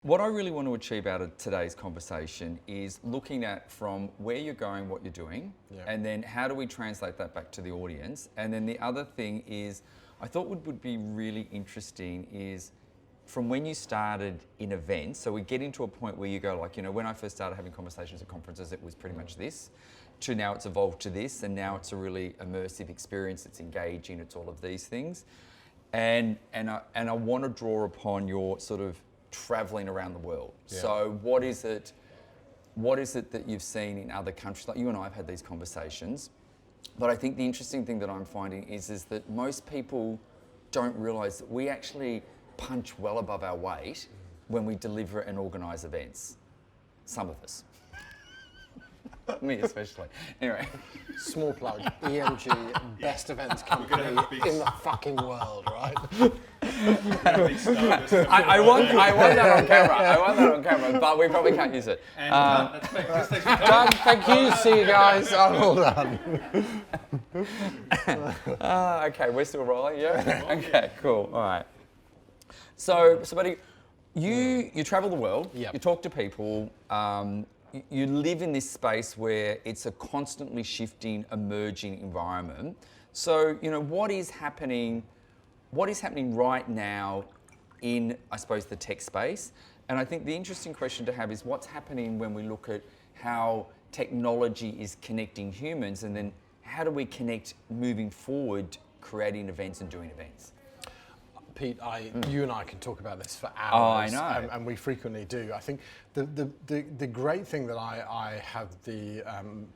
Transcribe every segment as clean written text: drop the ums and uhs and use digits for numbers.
What I really want to achieve out of today's conversation is looking at from where you're going, what you're doing, and then how do we translate that back to the audience. And then the other thing is, I thought would be really interesting is from when you started in events, so we get into a point where you go like, you know, when I first started having conversations at conferences, it was pretty much this, to now it's evolved to this, and now it's a really immersive experience, it's engaging, it's all of these things. And I want to draw upon your sort of traveling around the world. Yeah. So what is it that you've seen in other countries? Like you and I have had these conversations, but I think the interesting thing that I'm finding is that most people don't realise that we actually punch well above our weight when we deliver and organise events. Some of us. Me especially. Anyway. Small plug, EMG, best events company in the fucking world, right? I want that on camera, but we probably can't use it. Done, thank you, see you guys, I'm all done. Okay, we're still rolling, yeah? Okay, cool, all right. So buddy, you travel the world, you talk to people, you live in this space where it's a constantly shifting, emerging environment. So, you know, what is happening right now in, I suppose, the tech space? And I think the interesting question to have is what's happening when we look at how technology is connecting humans, and then how do we connect moving forward, creating events and doing events? Pete, you and I can talk about this for hours. Oh, I know. And we frequently do. I think the great thing that I have the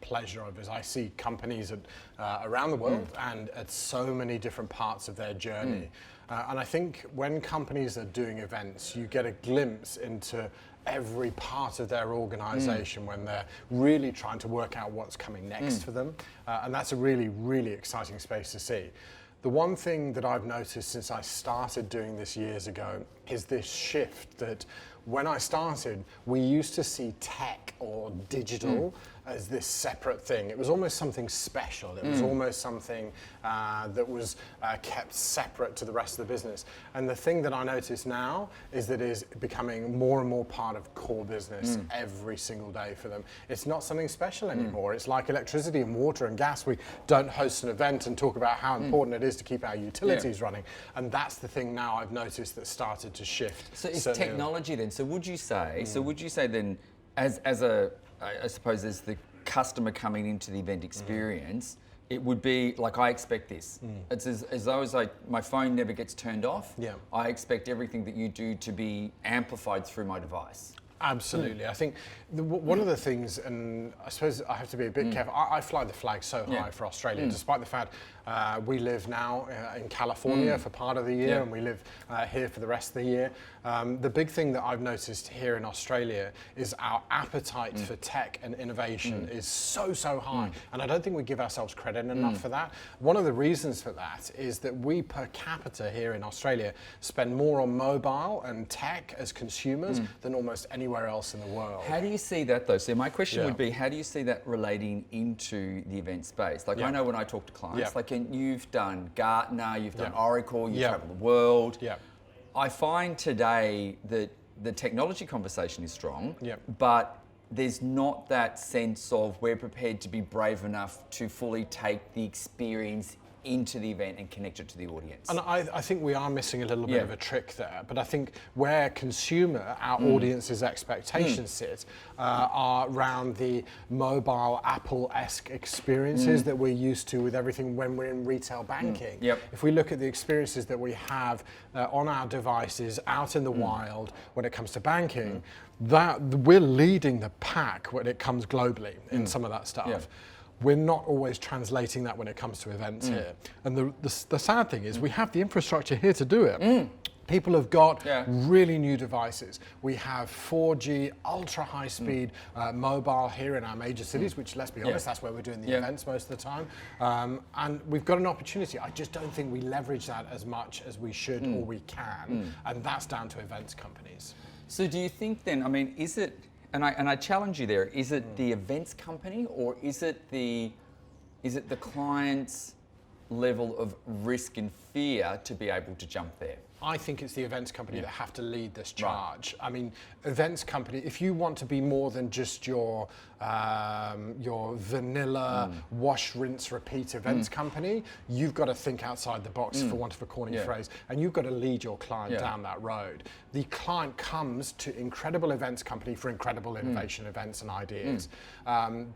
pleasure of is I see companies around the world and at so many different parts of their journey. And I think when companies are doing events, you get a glimpse into every part of their organization when they're really trying to work out what's coming next for them. And that's a really, really exciting space to see. The one thing that I've noticed since I started doing this years ago is this shift that when I started, we used to see tech or digital as this separate thing. It was almost something special. It was almost something that was kept separate to the rest of the business. And the thing that I notice now is that it is becoming more and more part of core business every single day for them. It's not something special anymore. It's like electricity and water and gas. We don't host an event and talk about how important it is to keep our utilities running. And that's the thing now I've noticed that started to shift. So it's technology then. So would you say, then as I suppose as the customer coming into the event experience, it would be like, I expect this. It's as though it's like my phone never gets turned off. I expect everything that you do to be amplified through my device. Absolutely. I think one of the things, and I suppose I have to be a bit careful, I fly the flag so high for Australia, despite the fact we live now in California for part of the year and we live here for the rest of the year. The big thing that I've noticed here in Australia is our appetite for tech and innovation is so high. And I don't think we give ourselves credit enough for that. One of the reasons for that is that we per capita here in Australia spend more on mobile and tech as consumers than almost anywhere else in the world. How do you see that though? So my question would be, how do you see that relating into the event space? Like I know when I talk to clients, like you've done Gartner, you've done Oracle, you've traveled the world. I find today that the technology conversation is strong, but there's not that sense of we're prepared to be brave enough to fully take the experience into the event and connect it to the audience. And I think we are missing a little bit of a trick there, but I think where our audience's expectations sit are around the mobile Apple-esque experiences that we're used to with everything when we're in retail banking. If we look at the experiences that we have on our devices out in the wild when it comes to banking, that we're leading the pack when it comes globally in some of that stuff. We're not always translating that when it comes to events here. And the sad thing is we have the infrastructure here to do it. People have got really new devices. We have 4G, ultra high speed mobile here in our major cities, which let's be honest, that's where we're doing the events most of the time. And we've got an opportunity. I just don't think we leverage that as much as we should or we can. And that's down to events companies. So do you think then, I mean, is it, and I challenge you there, is it the events company or is it the client's level of risk and fear to be able to jump there? I think it's the events company that have to lead this charge. Right. I mean, events company, if you want to be more than just your vanilla wash, rinse, repeat events company, you've got to think outside the box, for want of a corny phrase, and you've got to lead your client down that road. The client comes to incredible events company for incredible innovation events and ideas.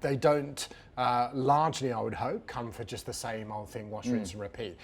They don't, largely I would hope, come for just the same old thing, wash, rinse and repeat.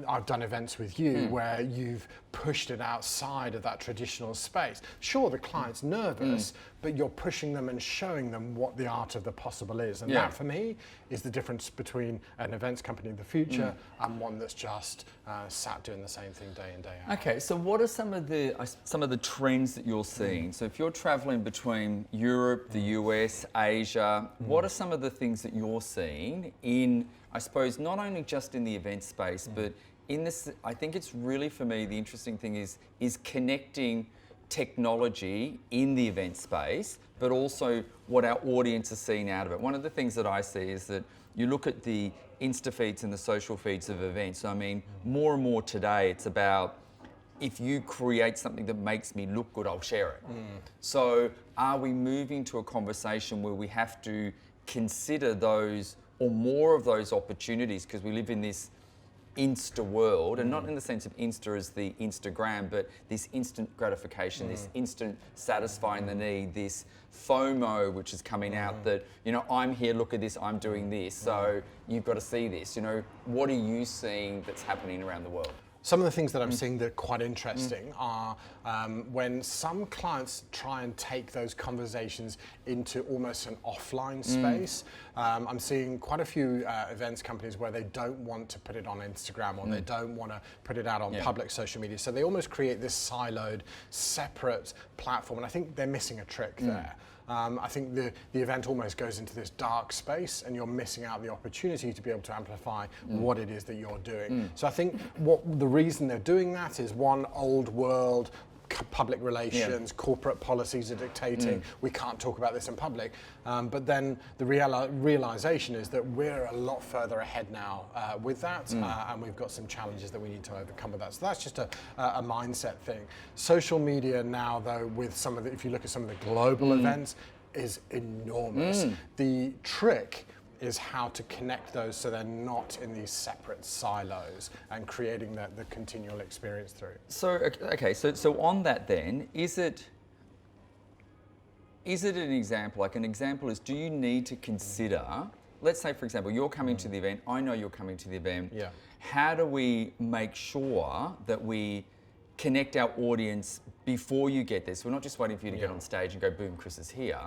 I've done events with you where you've pushed it outside of that traditional space. Sure, the client's nervous, but you're pushing them and showing them what the art of the possible is. And that, for me, is the difference between an events company of the future and one that's just sat doing the same thing day in, day out. Okay, so what are some of the trends that you're seeing? So if you're traveling between Europe, the US, Asia, what are some of the things that you're seeing in, I suppose, not only just in the event space, but in this, I think it's really, for me, the interesting thing is connecting technology in the event space, but also what our audience is seeing out of it. One of the things that I see is that you look at the Insta feeds and the social feeds of events. I mean, more and more today, it's about, if you create something that makes me look good, I'll share it. So are we moving to a conversation where we have to consider those or more of those opportunities, because we live in this Insta world, and not in the sense of Insta as the Instagram, but this instant gratification, this instant satisfying the need, this FOMO which is coming out that, you know, I'm here, look at this, I'm doing this, so you've got to see this. You know, what are you seeing that's happening around the world? Some of the things that I'm seeing that are quite interesting are when some clients try and take those conversations into almost an offline space. I'm seeing quite a few events companies where they don't want to put it on Instagram, or they don't want to put it out on public social media. So they almost create this siloed, separate platform, and I think they're missing a trick there. I think the event almost goes into this dark space, and you're missing out the opportunity to be able to amplify what it is that you're doing. So I think the reason they're doing that is, one, old world public relations, corporate policies are dictating, we can't talk about this in public. But then the realization is that we're a lot further ahead now with that, and we've got some challenges that we need to overcome with that. So that's just a mindset thing. Social media now, though, with some of the, if you look at some of the global events, is enormous. The trick is how to connect those so they're not in these separate silos, and creating the continual experience through. So, okay, so on that then, is it an example, like an example is, do you need to consider, let's say for example, you're coming to the event, I know you're coming to the event, how do we make sure that we connect our audience before you get there? So we're not just waiting for you to get on stage and go, boom, Chris is here.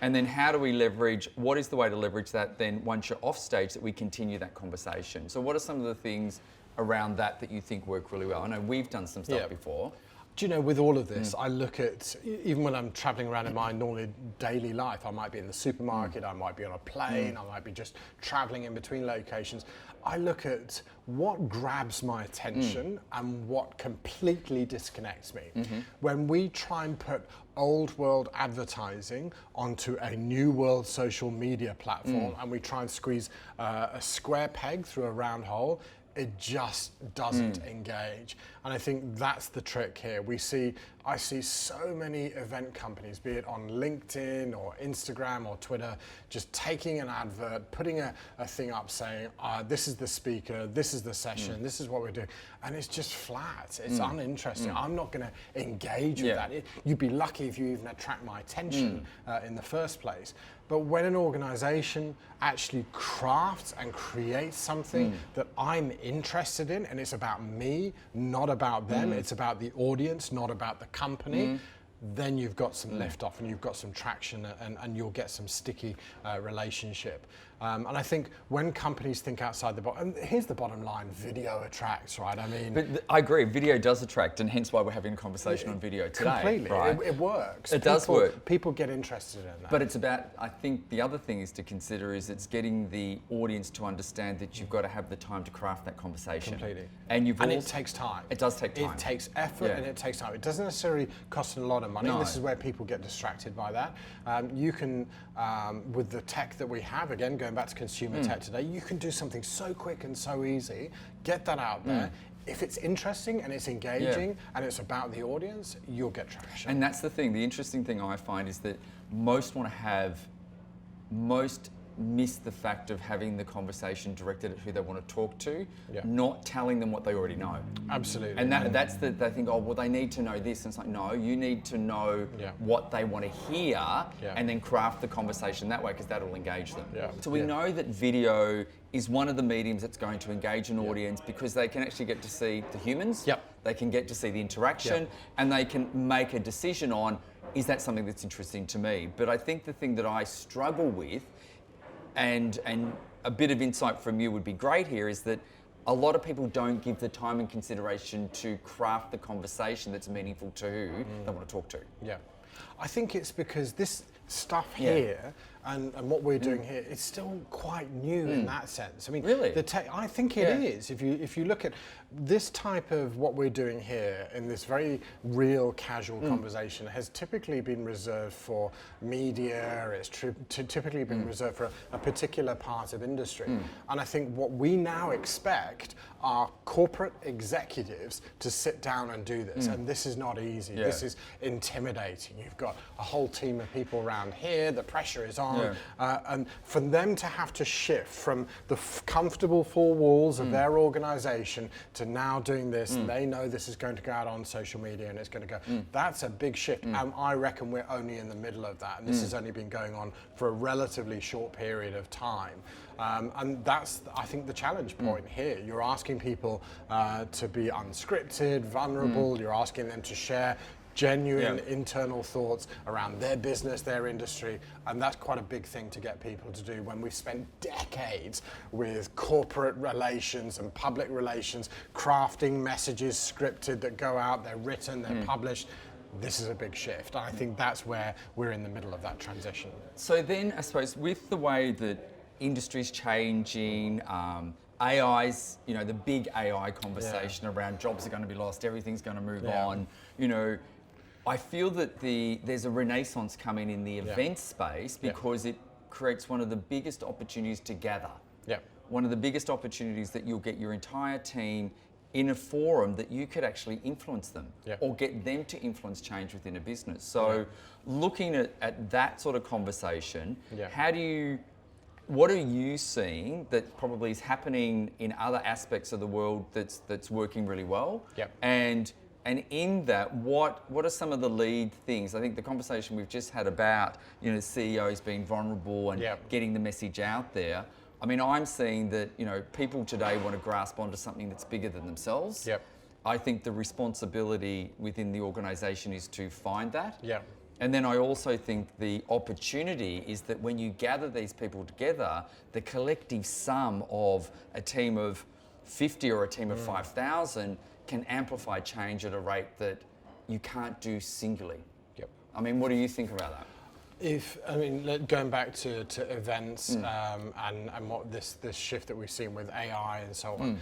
And then how do we leverage, what is the way to leverage that then once you're off stage, that we continue that conversation? So what are some of the things around that that you think work really well? I know we've done some stuff before. Do you know, with all of this, I look at, even when I'm traveling around in my normally daily life, I might be in the supermarket, I might be on a plane, I might be just traveling in between locations. I look at what grabs my attention and what completely disconnects me. When we try and put old world advertising onto a new world social media platform, and we try and squeeze a square peg through a round hole, it just doesn't engage. And I think that's the trick here. I see so many event companies, be it on LinkedIn or Instagram or Twitter, just taking an advert, putting a thing up saying, this is the speaker, this is the session, this is what we're doing. And it's just flat, it's uninteresting. I'm not gonna engage with that. You'd be lucky if you even attract my attention in the first place. But when an organization actually crafts and creates something that I'm interested in, and it's about me, not about them, it's about the audience, not about the company, then you've got some lift off and you've got some traction, and you'll get some sticky relationship. And I think when companies think outside the box, and here's the bottom line, video attracts, right? I mean... But I agree, video does attract, and hence why we're having a conversation on video today. Completely, right? It works. It does work. People get interested in that. But it's about, I think the other thing is to consider is it's getting the audience to understand that you've got to have the time to craft that conversation. Completely. And it takes time. It does take time. It takes effort and it takes time. It doesn't necessarily cost a lot of money. No. This is where people get distracted by that. You can, with the tech that we have, again, going back to consumer tech today, you can do something so quick and so easy, get that out there. if it's interesting and it's engaging and it's about the audience, you'll get traction. And that's the thing. The interesting thing I find is that most miss the fact of having the conversation directed at who they want to talk to, not telling them what they already know. Absolutely. And they think, oh, well, they need to know this. And it's like, no, you need to know what they want to hear and then craft the conversation that way, because that'll engage them. So we know that video is one of the mediums that's going to engage an audience, because they can actually get to see the humans, they can get to see the interaction, and they can make a decision on, is that something that's interesting to me? But I think the thing that I struggle with, and a bit of insight from you would be great here, is that a lot of people don't give the time and consideration to craft the conversation that's meaningful to who they want to talk to. Yeah. I think it's because this stuff here and what we're doing here, it's still quite new in that sense. I mean, really? I think it is. If you look at this type of what we're doing here in this very real, casual conversation, has typically been reserved for media. It's typically been reserved for a particular part of industry. And I think what we now expect are corporate executives to sit down and do this. And this is not easy. This is intimidating. You've got a whole team of people around here. The pressure is on. And for them to have to shift from the comfortable four walls of their organization to now doing this, and they know this is going to go out on social media and it's going to go, that's a big shift. And I reckon we're only in the middle of that. And this has only been going on for a relatively short period of time. And that's, I think, the challenge point here. You're asking people to be unscripted, vulnerable. You're asking them to share genuine internal thoughts around their business, their industry, and that's quite a big thing to get people to do when we've spent decades with corporate relations and public relations, crafting messages scripted that go out, they're written, they're published. This is a big shift. I think that's where we're in the middle of that transition. So then, I suppose, with the way that industry's changing, AI's, the big AI conversation around jobs are going to be lost, everything's going to move on, I feel that there's a renaissance coming in the event space, because it creates one of the biggest opportunities to gather. One of the biggest opportunities that you'll get your entire team in a forum that you could actually influence them or get them to influence change within a business. So looking at that sort of conversation, what are you seeing that probably is happening in other aspects of the world that's working really well? And in that, what are some of the lead things? I think the conversation we've just had about, CEOs being vulnerable and getting the message out there. I mean, I'm seeing that, people today want to grasp onto something that's bigger than themselves. I think the responsibility within the organisation is to find that. And then I also think the opportunity is that when you gather these people together, the collective sum of a team of 50 or a team of 5,000 can amplify change at a rate that you can't do singly. I mean, what do you think about that? Going back to events and what this shift that we've seen with AI and so on,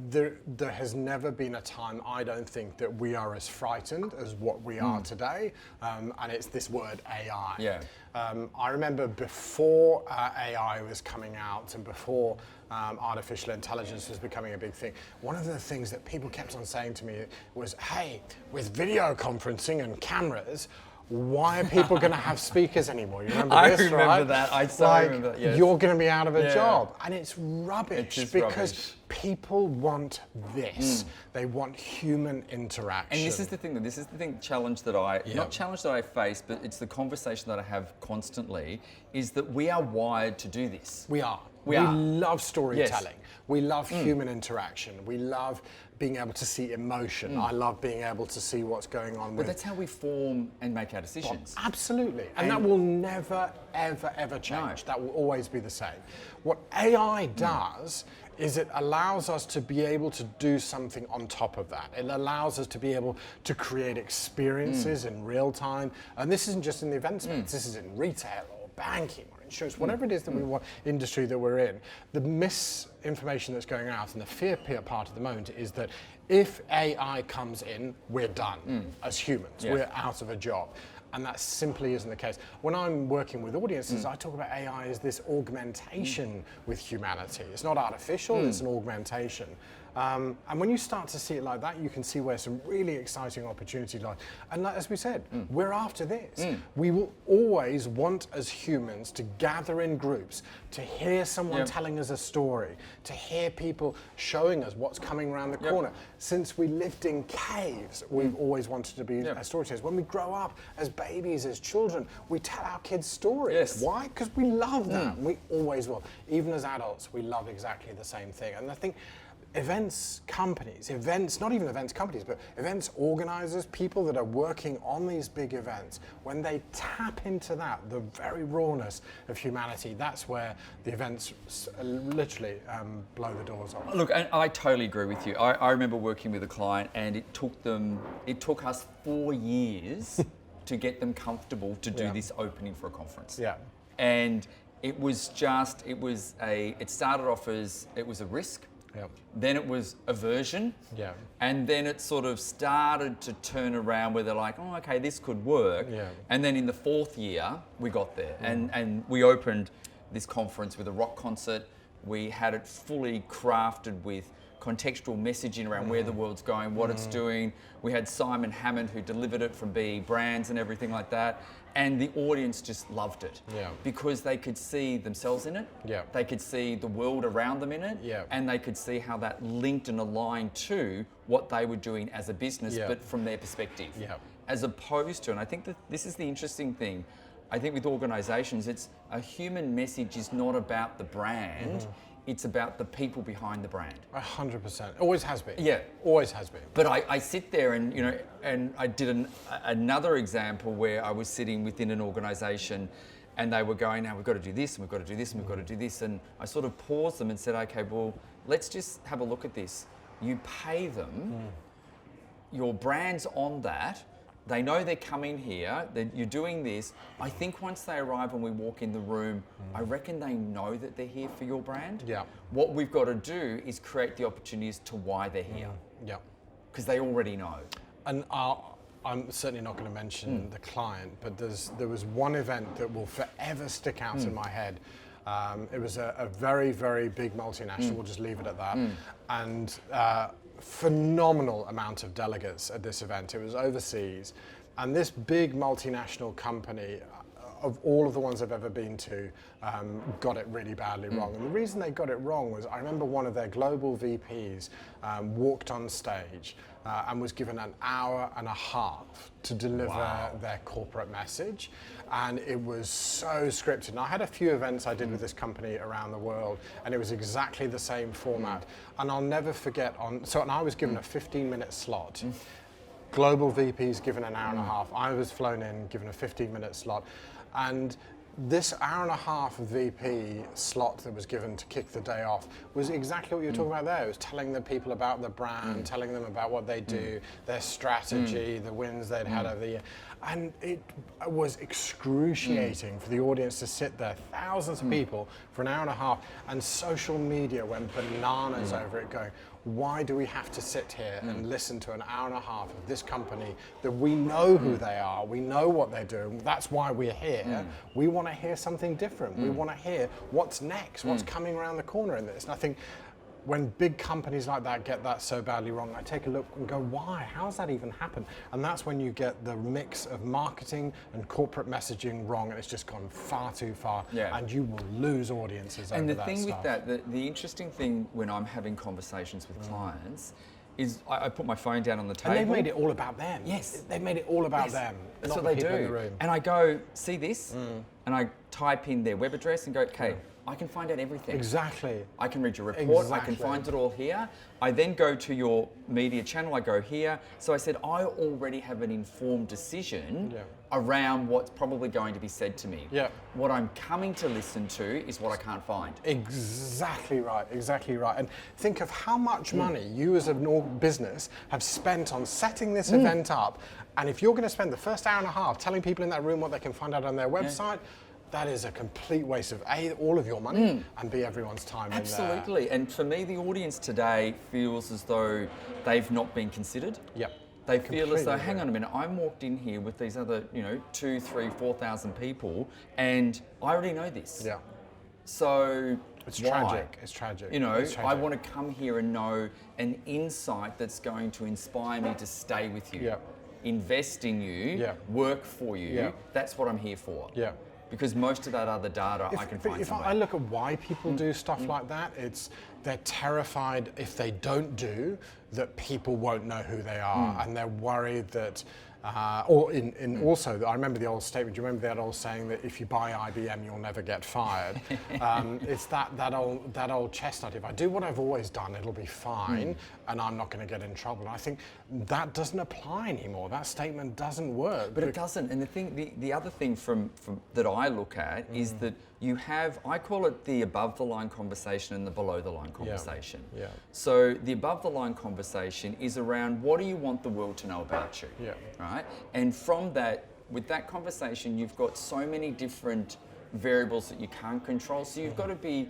there has never been a time, I don't think, that we are as frightened as what we are today, and it's this word AI. I remember before AI was coming out and before artificial intelligence was becoming a big thing, one of the things that people kept on saying to me was, hey, with video conferencing and cameras, why are people going to have speakers anymore? You remember this, right? I remember that. I so remember that, yes. You're going to be out of a job. And it's rubbish because people want this. They want human interaction. And this is the thing, challenge that not challenge that I face, but it's the conversation that I have constantly, is that we are wired to do this. We are. We love storytelling. We love human interaction. We love being able to see emotion. I love being able to see what's going on. But that's how we form and make our decisions. Well, absolutely. And that will never, ever, ever change. No. That will always be the same. What AI does is it allows us to be able to do something on top of that. It allows us to be able to create experiences in real time. And this isn't just in the event space. This is in retail or banking or insurance, whatever it is that we want, industry that we're in. The misinformation that's going out and the fear part of the moment is that if AI comes in, we're done as humans. We're out of a job. And that simply isn't the case. When I'm working with audiences, I talk about AI as this augmentation with humanity. It's not artificial, it's an augmentation. And when you start to see it like that, you can see where some really exciting opportunities lie. And like, as we said, we're after this. We will always want as humans to gather in groups, to hear someone telling us a story, to hear people showing us what's coming around the corner. Since we lived in caves, we've always wanted to be storytellers. When we grow up as babies, as children, we tell our kids stories. Yes. Why? Because we love that. We always will. Even as adults, we love exactly the same thing. And I think events companies, not even events companies, but events organizers, people that are working on these big events, when they tap into that, the very rawness of humanity, that's where the events literally blow the doors off. Look, and I totally agree with you. I remember working with a client, and it took us 4 years to get them comfortable to do this opening for a conference. Yeah. And it started off as, it was a risk. Yep. Then it was aversion. Yeah. And then it sort of started to turn around where they're like, oh, okay, this could work. Yeah. And then in the 4th year, we got there. And we opened this conference with a rock concert. We had it fully crafted with contextual messaging around where the world's going, what it's doing. We had Simon Hammond, who delivered it from BE Brands and everything like that. And the audience just loved it because they could see themselves in it. Yeah. They could see the world around them in it. Yeah. And they could see how that linked and aligned to what they were doing as a business, but from their perspective. Yeah. As opposed to, and I think that this is the interesting thing, I think with organisations, it's a human message is not about the brand. It's about the people behind the brand. 100%. Always has been. Yeah. Always has been. But I sit there and, and I did another example where I was sitting within an organisation and they were going, now we've got to do this and we've got to do this and we've got to do this. And I sort of paused them and said, okay, well, let's just have a look at this. You pay them, your brand's on that. They know they're coming here, that you're doing this. I think once they arrive and we walk in the room, I reckon they know that they're here for your brand. Yeah. What we've got to do is create the opportunities to why they're here. Yeah. Because they already know. And I'm certainly not going to mention the client, but there was one event that will forever stick out in my head. It was a very, very big multinational, we'll just leave it at that. And phenomenal amount of delegates at this event. It was overseas, and this big multinational company, of all of the ones I've ever been to, got it really badly wrong. And the reason they got it wrong was, I remember one of their global VPs walked on stage and was given an hour and a half to deliver their corporate message. And it was so scripted. And I had a few events I did with this company around the world, and it was exactly the same format. And I'll never forget, and I was given a 15-minute slot. Global VPs given an hour and a half. I was flown in, given a 15-minute slot. And this hour and a half VP slot that was given to kick the day off was exactly what you were talking about there. It was telling the people about the brand, telling them about what they do, their strategy, the wins they'd had over the year. And it was excruciating for the audience to sit there, thousands of people, for an hour and a half, and social media went bananas over it, going, why do we have to sit here and listen to an hour and a half of this company that we know who they are, we know what they're doing, that's why we're here. We want to hear something different. We want to hear what's next, what's coming around the corner in this. And I think when big companies like that get that so badly wrong, I take a look and go, why? How's that even happen? And that's when you get the mix of marketing and corporate messaging wrong, and it's just gone far too far, and you will lose audiences over that. And the thing with that, the interesting thing when I'm having conversations with clients is I put my phone down on the table. And they've made it all about them. Yes. They've made it all about them. That's what they do. And I go, see this? And I type in their web address and go, okay, I can find out everything. Exactly. I can read your report, I can find it all here. I then go to your media channel, I go here. So I said, I already have an informed decision around what's probably going to be said to me. What I'm coming to listen to is what I can't find. Exactly right, exactly right. And think of how much money you as a business have spent on setting this event up. And if you're going to spend the first hour and a half telling people in that room what they can find out on their website, that is a complete waste of all of your money and B, everyone's time. Absolutely. And for me, the audience today feels as though they've not been considered. They feel as though, hang on a minute, I'm walked in here with these other, 2, 3, 4,000 people, and I already know this. So It's Why? tragic. It's tragic. You know, It's tragic. I want to come here and know an insight that's going to inspire me to stay with you, Yeah. invest in you, Yeah. work for you. Yeah. That's what I'm here for. Yeah. Because most of that other data I can find If somewhere. I look at why people do stuff like that, it's they're terrified if they don't do that people won't know who they are, and they're worried that. Also, I remember the old statement. Do you remember that old saying that if you buy IBM, you'll never get fired? It's that old chestnut. If I do what I've always done, it'll be fine, and I'm not going to get in trouble. And I think that doesn't apply anymore. That statement doesn't work. But it doesn't. And the other thing from that I look at is that you have, I call it the above the line conversation and the below the line conversation. Yeah. So the above the line conversation is around what do you want the world to know about you? Yeah. Right? And from that, with that conversation, you've got so many different variables that you can't control. So you've got to be,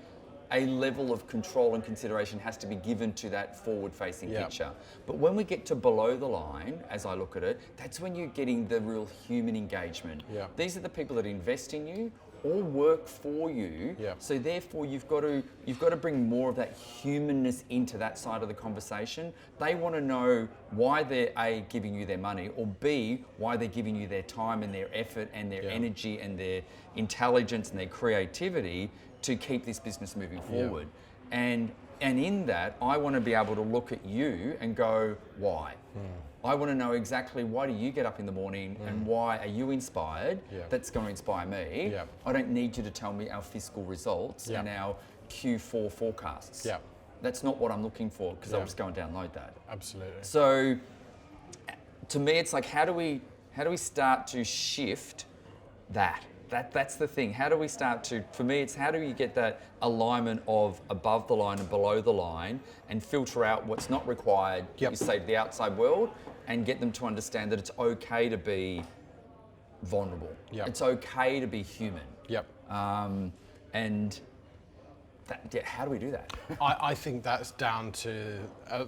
a level of control and consideration has to be given to that forward-facing picture. But when we get to below the line, as I look at it, that's when you're getting the real human engagement. Yeah. These are the people that invest in you or work for you. Yeah. So therefore, you've got to bring more of that humanness into that side of the conversation. They want to know why they're A, giving you their money, or B, why they're giving you their time and their effort and their energy and their intelligence and their creativity to keep this business moving forward. And in that, I want to be able to look at you and go, why? I want to know exactly why do you get up in the morning and why are you inspired? That's going to inspire me. I don't need you to tell me our fiscal results and our Q4 forecasts. That's not what I'm looking for, because I'll just go and download that. Absolutely. So to me, it's like, how do we start to shift that? That's the thing. How do we start to, for me, it's how do you get that alignment of above the line and below the line and filter out what's not required, you say, to the outside world, and get them to understand that it's okay to be vulnerable. It's okay to be human. And how do we do that? I think that's down to,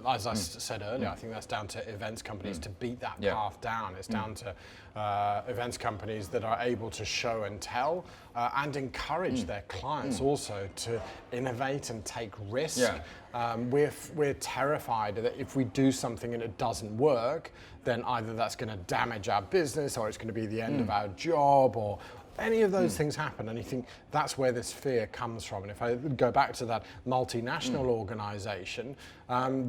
as I said earlier, I think that's down to events companies to beat that path down. It's down to events companies that are able to show and tell and encourage their clients also to innovate and take risk. We're terrified that if we do something and it doesn't work, then either that's going to damage our business or it's going to be the end of our job, or any of those things happen, and I think that's where this fear comes from. And if I go back to that multinational organization,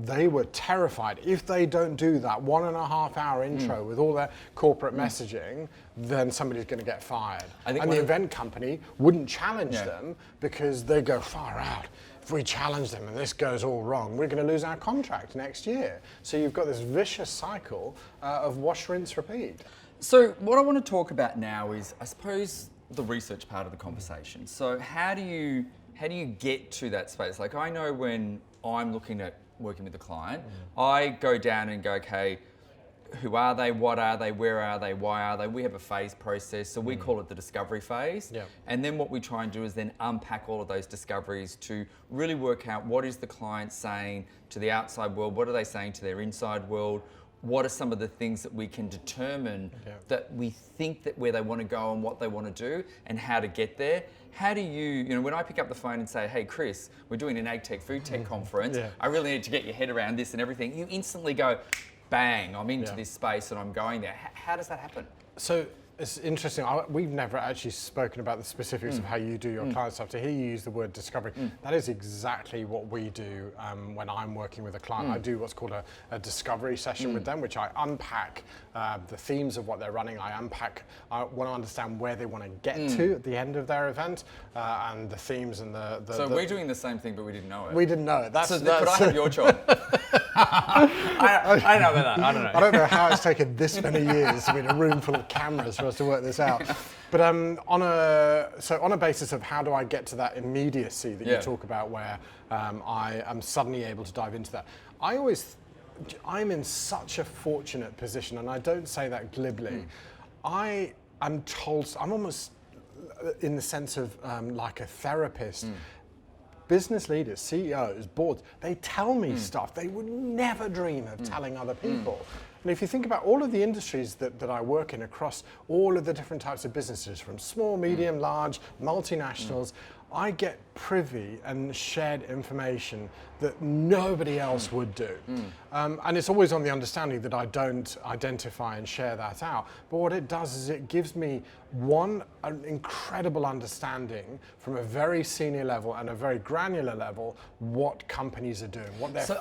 they were terrified. If they don't do that 1.5 hour intro with all their corporate messaging, then somebody's going to get fired. And the event company wouldn't challenge them because they go far out. If we challenge them and this goes all wrong, we're going to lose our contract next year. So you've got this vicious cycle of wash, rinse, repeat. So what I want to talk about now is, I suppose, the research part of the conversation. So how do you get to that space? Like, I know when I'm looking at working with a client, I go down and go, okay, who are they, what are they, where are they, why are they? We have a phase process, so we call it the discovery phase. And then what we try and do is then unpack all of those discoveries to really work out what is the client saying to the outside world, what are they saying to their inside world, what are some of the things that we can determine that we think that where they want to go and what they want to do and how to get there. How do you when I pick up the phone and say, hey Chris, we're doing an AgTech Food Tech conference, I really need to get your head around this and everything, you instantly go, bang, I'm into this space and I'm going there. How does that happen? So it's interesting. We've never actually spoken about the specifics of how you do your client stuff. To hear you use the word discovery, that is exactly what we do when I'm working with a client. I do what's called a discovery session with them, which I unpack the themes of what they're running. I want to understand where they want to get to at the end of their event, and the themes and the. So we're doing the same thing, but we didn't know it. We didn't know it. Could I have your job? I know about that. I don't know. I don't know how it's taken this many years in a room full of cameras for us to work this out. But on a basis of how do I get to that immediacy that you talk about, where I am suddenly able to dive into that, I'm in such a fortunate position, and I don't say that glibly. I am told, I'm almost in the sense of like a therapist. Business leaders, CEOs, boards, they tell me stuff they would never dream of telling other people. And if you think about all of the industries that I work in across all of the different types of businesses, from small, medium, large, multinationals, I get privy and shared information that nobody else would do. And it's always on the understanding that I don't identify and share that out. But what it does is it gives me, an incredible understanding from a very senior level and a very granular level what companies are doing, what their fears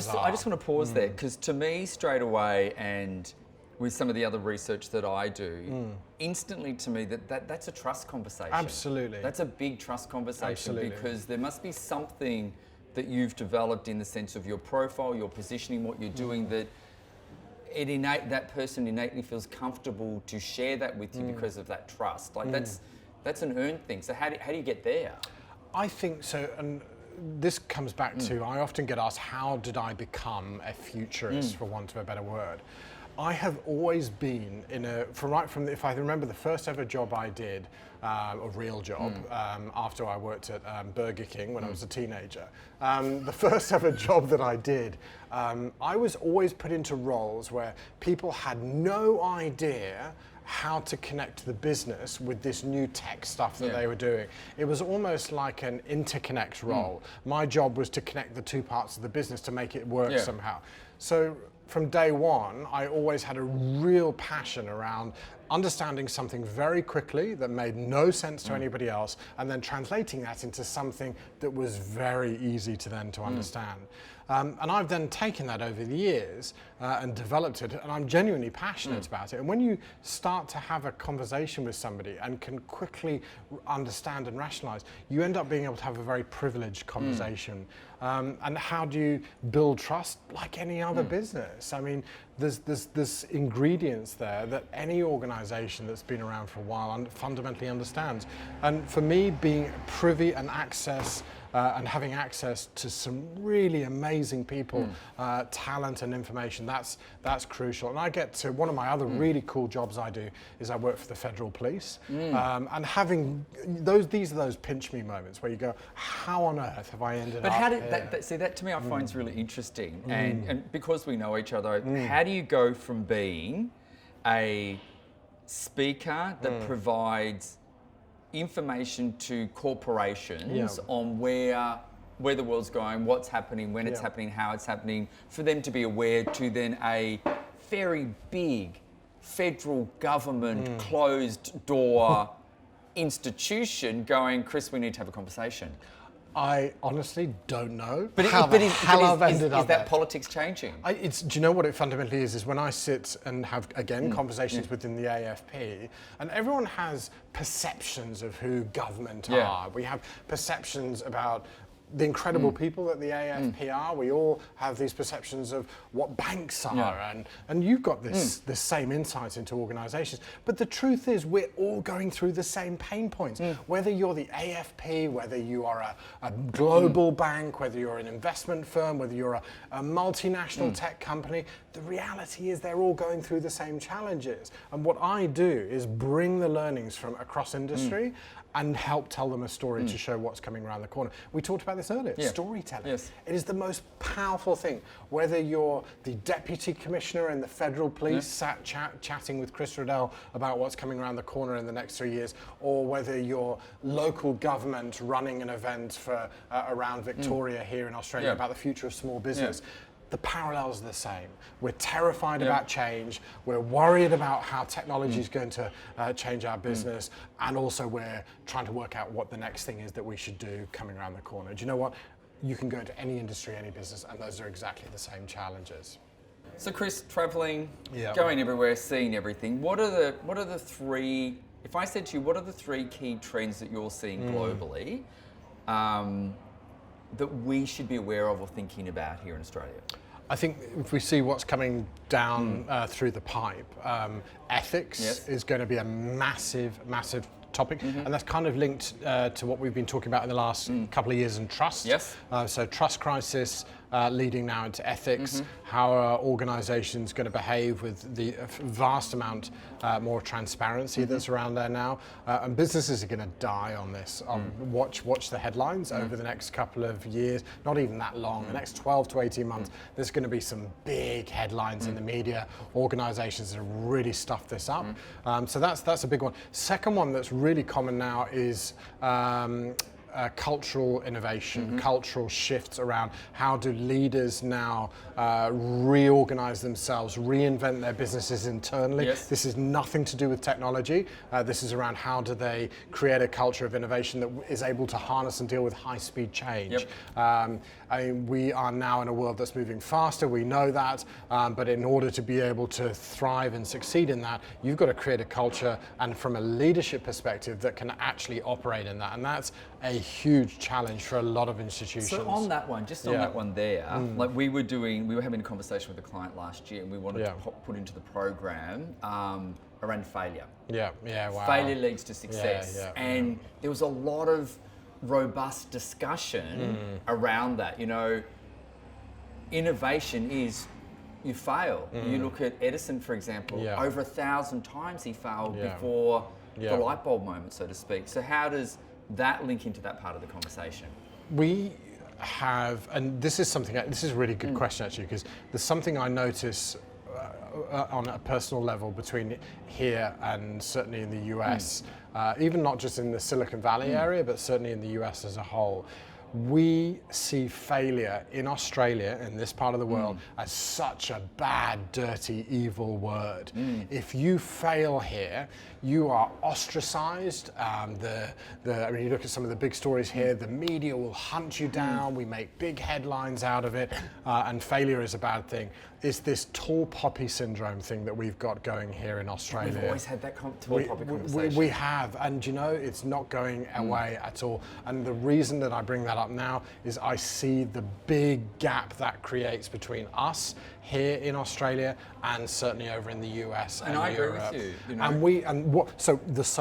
are. I just want to pause there, because to me straight away, and with some of the other research that I do, instantly to me that's a trust conversation. Absolutely. That's a big trust conversation. Absolutely. Because there must be something that you've developed in the sense of your profile, your positioning, what you're doing, that that person innately feels comfortable to share that with you because of that trust. Like that's an earned thing. So how do you get there? I think so, and this comes back to, I often get asked, how did I become a futurist, for want of a better word? I have always been if I remember the first ever job I did, a real job, after I worked at Burger King when I was a teenager. The first ever job that I did, I was always put into roles where people had no idea how to connect the business with this new tech stuff that they were doing. It was almost like an interconnect role. My job was to connect the two parts of the business to make it work somehow. So from day one, I always had a real passion around understanding something very quickly that made no sense to anybody else, and then translating that into something that was very easy to understand. And I've then taken that over the years and developed it, and I'm genuinely passionate about it. And when you start to have a conversation with somebody and can quickly understand and rationalize, you end up being able to have a very privileged conversation. And how do you build trust? Like any other business. I mean, there's ingredients there that any organization that's been around for a while fundamentally understands. And for me, being privy and and having access to some really amazing people, talent and information, that's crucial. And I get to, one of my other really cool jobs I do is I work for the Federal Police. And having these are those pinch me moments where you go, how on earth have I ended up here? See, that to me I find is really interesting. And because we know each other, how do you go from being a speaker that provides information to corporations on where the world's going, what's happening, when it's happening, how it's happening, for them to be aware, to then a very big federal government closed door institution going, Chris, we need to have a conversation? I honestly don't know But how the hell I've ended up Is that there. politics changing? Do you know what it fundamentally is when I sit and have, again, conversations within the AFP, and everyone has perceptions of who government are. We have perceptions about the incredible people that the AFP are. We all have these perceptions of what banks are, and you've got this same insight into organisations. But the truth is, we're all going through the same pain points. Whether you're the AFP, whether you are a global bank, whether you're an investment firm, whether you're a multinational tech company, the reality is they're all going through the same challenges. And what I do is bring the learnings from across industry and help tell them a story to show what's coming around the corner. We talked about this earlier, storytelling. It is the most powerful thing. Whether you're the Deputy Commissioner in the Federal Police sat chatting with Chris Riddell about what's coming around the corner in the next 3 years, or whether you're local government running an event for around Victoria here in Australia about the future of small business. The parallels are the same. We're terrified about change. We're worried about how technology is going to change our business. And also we're trying to work out what the next thing is that we should do coming around the corner. Do you know what? You can go into any industry, any business, and those are exactly the same challenges. So Chris, traveling, going everywhere, seeing everything. What are the three, if I said to you, what are the three key trends that you're seeing globally that we should be aware of or thinking about here in Australia? I think if we see what's coming down through the pipe, ethics is going to be a massive topic, and that's kind of linked to what we've been talking about in the last couple of years in trust. So trust crisis leading now into ethics, how are organisations going to behave with the vast amount more transparency that's around there now, and businesses are going to die on this. Watch the headlines over the next couple of years, not even that long, the next 12 to 18 months, there's going to be some big headlines in the media, organisations that have really stuffed this up. So that's a big one. Second one that's really common now is cultural innovation, cultural shifts around how do leaders now reorganize themselves, reinvent their businesses internally. Yes. This is nothing to do with technology. This is around how do they create a culture of innovation that is able to harness and deal with high-speed change. Yep. I mean, we are now in a world that's moving faster, we know that, but in order to be able to thrive and succeed in that, you've got to create a culture, and from a leadership perspective, that can actually operate in that. And that's a huge challenge for a lot of institutions. So on that one, just on that one there, like we were having a conversation with a client last year, and we wanted to put into the program around failure. Wow. Failure leads to success. And there was a lot of robust discussion around that. You know, innovation is you fail. You look at Edison, for example, over 1,000 times he failed before the light bulb moment, so to speak. So how does that link into that part of the conversation? We have, and this is a really good question actually, because there's something I notice on a personal level between here and certainly in the US, even not just in the Silicon Valley area, but certainly in the US as a whole. We see failure in Australia, in this part of the world, as such a bad, dirty, evil word. If you fail here, you are ostracized. I mean, you look at some of the big stories here, the media will hunt you down, we make big headlines out of it, and failure is a bad thing. It's this tall poppy syndrome thing that we've got going here in Australia. We've always had that tall poppy conversation. We have, and you know, it's not going away at all. And the reason that I bring that up now is I see the big gap that creates between us here in Australia and certainly over in the US and I Europe. agree with you. You know? So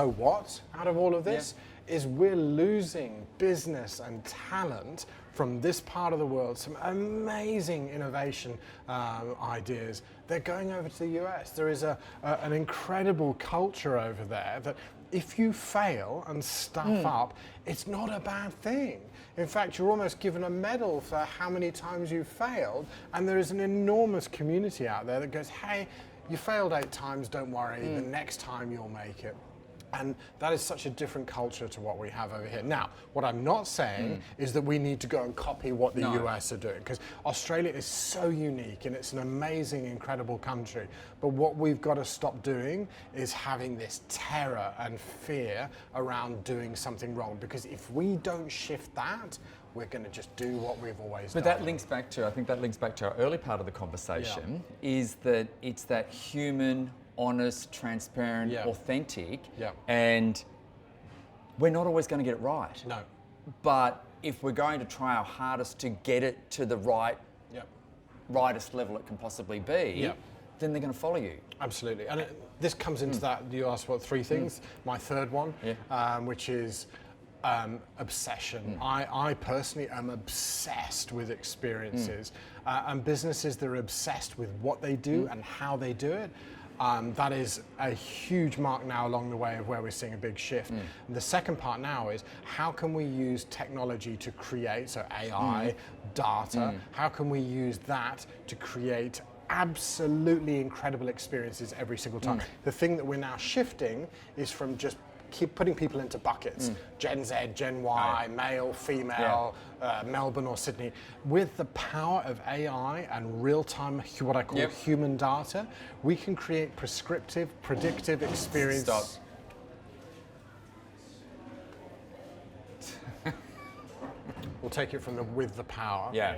what out of all of this is we're losing business and talent from this part of the world, some amazing innovation ideas. They're going over to the US. There is an incredible culture over there that if you fail and stuff up, it's not a bad thing. In fact, you're almost given a medal for how many times you failed, and there is an enormous community out there that goes, hey, you failed 8 times, don't worry, the next time you'll make it. And that is such a different culture to what we have over here. Now, what I'm not saying is that we need to go and copy what the US are doing, because Australia is so unique and it's an amazing, incredible country. But what we've got to stop doing is having this terror and fear around doing something wrong, because if we don't shift that, we're going to just do what we've always done. But that links back to, I think that links back to our early part of the conversation, is that it's that human, honest, transparent, authentic, and we're not always going to get it right. No. But if we're going to try our hardest to get it to the rightest level it can possibly be, then they're going to follow you. Absolutely. And this comes into that, you asked what 3 things? My third one, which is obsession. I personally am obsessed with experiences, and businesses that are obsessed with what they do and how they do it. That is a huge mark now along the way of where we're seeing a big shift. And the second part now is how can we use technology to create, so AI, data, how can we use that to create absolutely incredible experiences every single time? The thing that we're now shifting is from just keep putting people into buckets, Gen Z, Gen Y, male, female, Melbourne or Sydney. With the power of AI and real-time, what I call human data, we can create prescriptive, predictive experience. Stop. We'll take it from with the power. Yeah.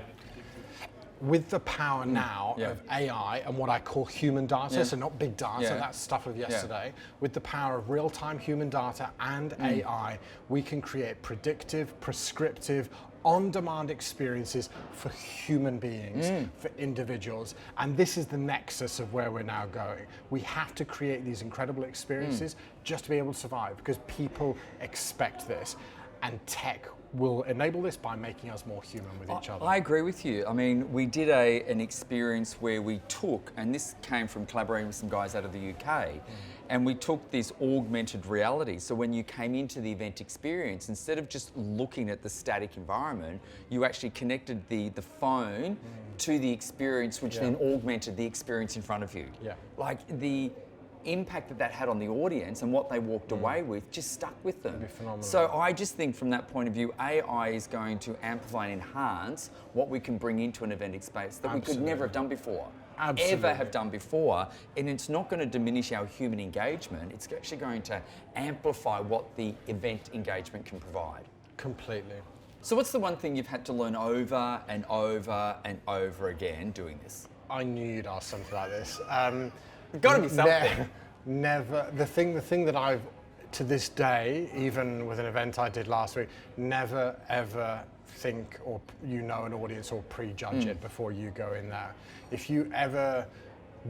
With the power now of AI and what I call human data, so not big data, that's stuff of yesterday. With the power of real-time human data and AI, we can create predictive, prescriptive, on-demand experiences for human beings, for individuals. And this is the nexus of where we're now going. We have to create these incredible experiences just to be able to survive, because people expect this. And tech will enable this by making us more human with each other. I agree with you. I mean, we did an experience where we took, and this came from collaborating with some guys out of the UK, and we took this augmented reality. So when you came into the event experience, instead of just looking at the static environment, you actually connected the phone to the experience, which then augmented the experience in front of you. Yeah. Like the impact that that had on the audience and what they walked away with just stuck with them. That'd be phenomenal. So I just think from that point of view, AI is going to amplify and enhance what we can bring into an event space that we could never have done before. Ever have done before, and it's not going to diminish our human engagement, it's actually going to amplify what the event engagement can provide. Completely. So what's the one thing you've had to learn over and over and over again doing this? I knew you'd ask something like this. Got to be something. Never. The thing that I've, to this day, even with an event I did last week, never ever think or an audience or prejudge it before you go in there. If you ever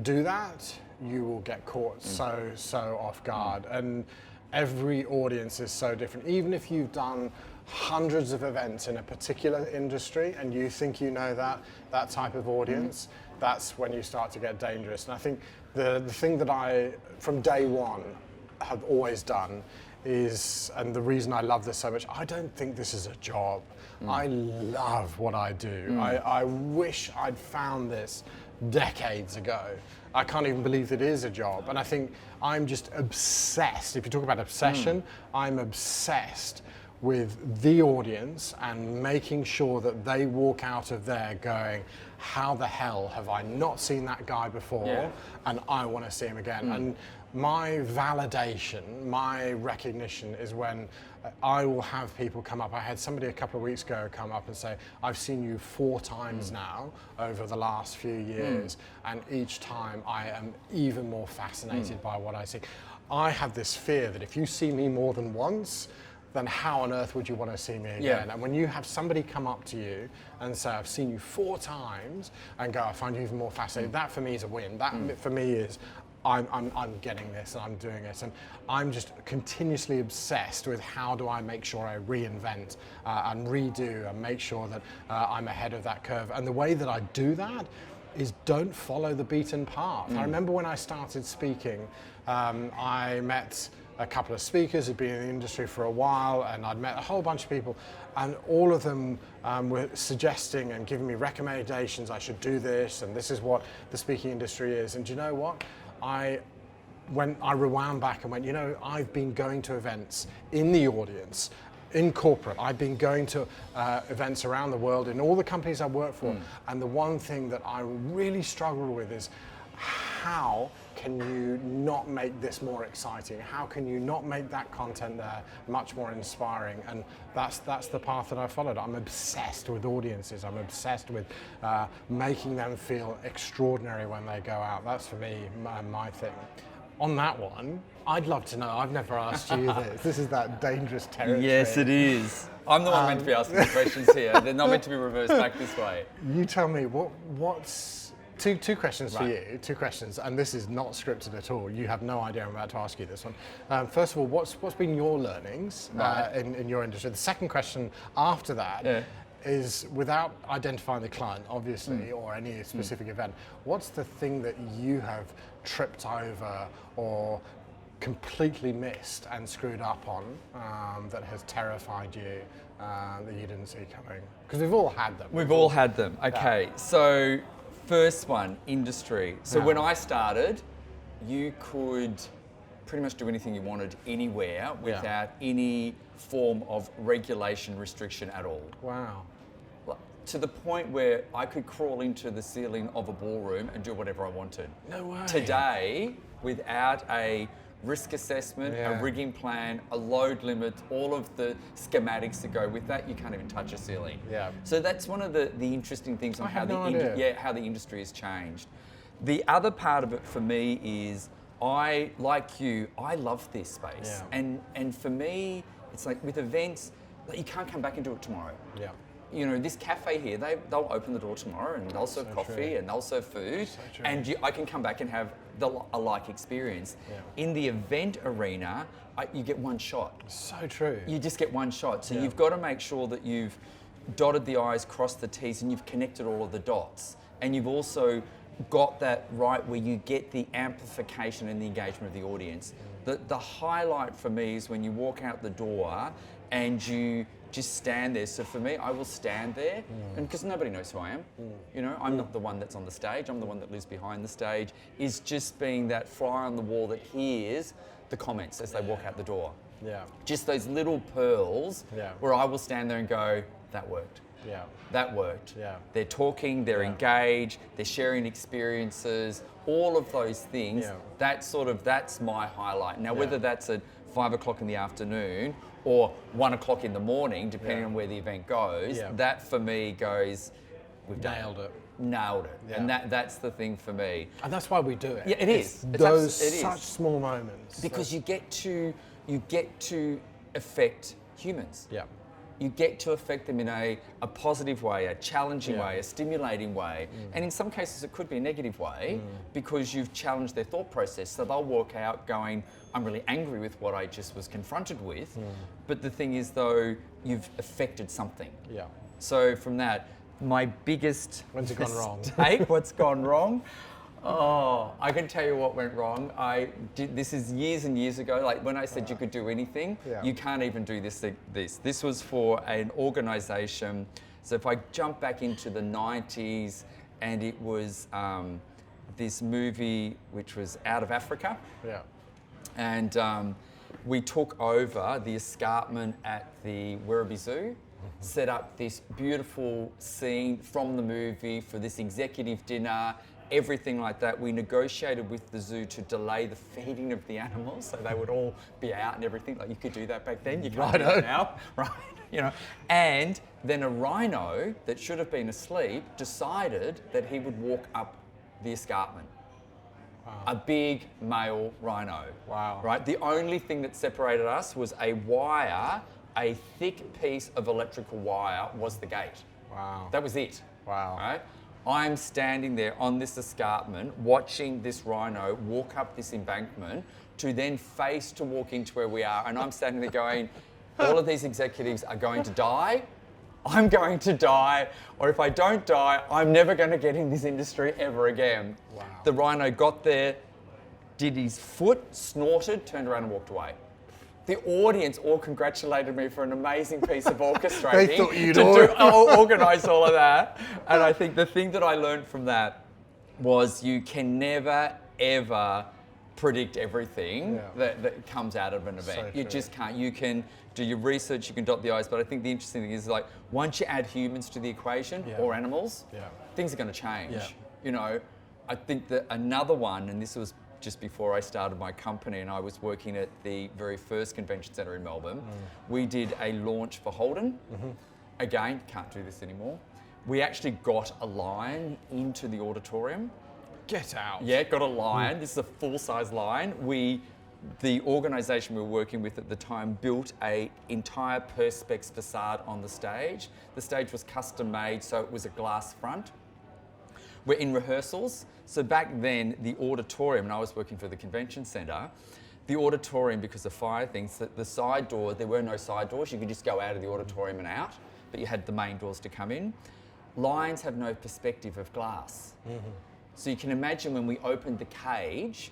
do that, you will get caught so off guard. And every audience is so different. Even if you've done hundreds of events in a particular industry and you think you know that type of audience, that's when you start to get dangerous. And I think the thing that I, from day one, have always done is, and the reason I love this so much, I don't think this is a job. I love what I do. I wish I'd found this decades ago. I can't even believe it is a job. And I think I'm just obsessed. If you talk about obsession, I'm obsessed with the audience and making sure that they walk out of there going, how the hell have I not seen that guy before? Yeah. And I want to see him again. And my validation, my recognition is when I will have people come up. I had somebody a couple of weeks ago come up and say, I've seen you 4 times now over the last few years, and each time I am even more fascinated by what I see. I have this fear that if you see me more than once, then how on earth would you want to see me again? Yeah. And when you have somebody come up to you and say, I've seen you 4 times, and go, I find you even more fascinating, that for me is a win. That for me is, I'm getting this and I'm doing it. And I'm just continuously obsessed with how do I make sure I reinvent and redo and make sure that I'm ahead of that curve. And the way that I do that is don't follow the beaten path. I remember when I started speaking, I met a couple of speakers who'd been in the industry for a while, and I'd met a whole bunch of people, and all of them were suggesting and giving me recommendations. I should do this, and this is what the speaking industry is. And do you know what? When I rewound back and went, I've been going to events in the audience, in corporate. I've been going to events around the world in all the companies I work for, and the one thing that I really struggle with is, how can you not make this more exciting? How can you not make that content there much more inspiring? And that's the path that I followed. I'm obsessed with audiences. I'm obsessed with making them feel extraordinary when they go out. That's for me my thing. On that one, I'd love to know, I've never asked you this. This is that dangerous territory. Yes, it is. I'm the one meant to be asking the questions here. They're not meant to be reversed back this way. You tell me, what's... Two questions for you, 2 questions, and this is not scripted at all. You have no idea I'm about to ask you this one. First of all, what's been your learnings in your industry? The second question after that is, without identifying the client, obviously, or any specific event, what's the thing that you have tripped over or completely missed and screwed up on that has terrified you, that you didn't see coming? Because we've all had them. We've all had them. Okay, so first one, industry. So when I started, you could pretty much do anything you wanted anywhere without any form of regulation restriction at all. Wow. To the point where I could crawl into the ceiling of a ballroom and do whatever I wanted. No way. Today, without a risk assessment, a rigging plan, a load limit, all of the schematics that go with that, you can't even touch a ceiling. Yeah. So that's one of the interesting things on how how the industry has changed. The other part of it for me is, I love this space. Yeah. And for me, it's like with events, like you can't come back and do it tomorrow. Yeah. This cafe here, they'll open the door tomorrow and they'll serve coffee and they'll serve food, and I can come back and have a like experience. Yeah. In the event arena, you get one shot. So true. You just get one shot. So you've got to make sure that you've dotted the I's, crossed the T's, and you've connected all of the dots. And you've also got that right where you get the amplification and the engagement of the audience. The highlight for me is when you walk out the door and you just stand there. So for me, I will stand there, and because nobody knows who I am, you know, I'm not the one that's on the stage. I'm the one that lives behind the stage. Is just being that fly on the wall that hears the comments as they walk out the door. Yeah. Just those little pearls where I will stand there and go, that worked. Yeah. That worked. Yeah. They're talking, they're engaged, they're sharing experiences, all of those things. Yeah. That's my highlight. Now, whether that's at 5 o'clock in the afternoon or 1 o'clock in the morning, depending on where the event goes, that for me goes, we've nailed it. Nailed it. Yeah. And that's the thing for me. And that's why we do it. Yeah, it is. Those such small moments. Because you get to affect humans. Yeah. You get to affect them in a positive way, a challenging way, a stimulating way. And in some cases it could be a negative way because you've challenged their thought process. So they'll walk out going, I'm really angry with what I just was confronted with. But the thing is though, you've affected something. Yeah. So from that, my biggest When's it gone wrong? What's gone wrong? Oh, I can tell you what went wrong. This is years and years ago. Like when I said you could do anything, you can't even do this. This was for an organisation. So if I jump back into the 90s, and it was this movie which was out of Africa. Yeah. And we took over the escarpment at the Werribee Zoo. Set up this beautiful scene from the movie for this executive dinner. Everything like that. We negotiated with the zoo to delay the feeding of the animals, so they would all be out and everything. Like you could do that back then. You can't do it now, right? You know. And then a rhino that should have been asleep decided that he would walk up the escarpment. Wow. A big male rhino. Wow. Right. The only thing that separated us was a wire. A thick piece of electrical wire was the gate. Wow. That was it. Wow. Right. I'm standing there on this escarpment watching this rhino walk up this embankment to then face to walk into where we are. And I'm standing there going, all of these executives are going to die. I'm going to die. Or if I don't die, I'm never going to get in this industry ever again. Wow. The rhino got there, did his foot, snorted, turned around and walked away. The audience all congratulated me for an amazing piece of orchestrating. They thought you'd organise all of that. And I think the thing that I learned from that was you can never, ever predict everything that comes out of an event. So you just can't. You can do your research, you can dot the I's, but I think the interesting thing is like once you add humans to the equation or animals, things are going to change. Yeah. You know, I think that another one, and this was just before I started my company and I was working at the very first convention centre in Melbourne. We did a launch for Holden. Again, can't do this anymore. We actually got a lion into the auditorium. Get out. Yeah, got a lion. This is a full-size lion. The organisation we were working with at the time built an entire Perspex facade on the stage. The stage was custom made, so it was a glass front. We're in rehearsals. So back then, the auditorium, and I was working for the convention centre, the auditorium, because of fire things, the side door, there were no side doors. You could just go out of the auditorium and out, but you had the main doors to come in. Lions have no perspective of glass. So you can imagine when we opened the cage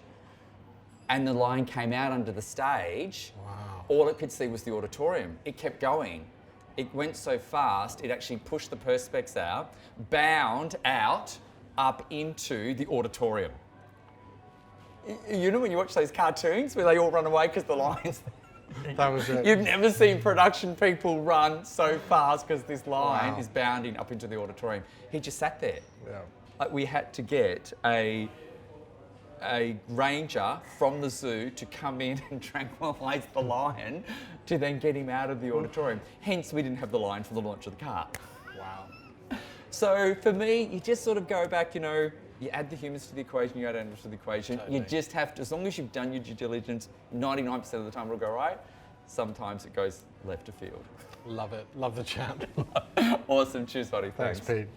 and the lion came out under the stage, all it could see was the auditorium. It kept going. It went so fast, it actually pushed the Perspex out, bound out, up into the auditorium. You know when you watch those cartoons where they all run away because the lions... That was it. You've never seen production people run so fast because this lion is bounding up into the auditorium. He just sat there. Yeah. Like we had to get a ranger from the zoo to come in and tranquilise the lion to then get him out of the auditorium. Hence, we didn't have the lion for the launch of the car. Wow. So for me, you just sort of go back, you know, you add the humans to the equation, you add animals to the equation. Totally. You just have to, as long as you've done your due diligence, 99% of the time it'll go right. Sometimes it goes left of field. Love it. Love the chat. Awesome. Cheers, buddy. Thanks, Pete.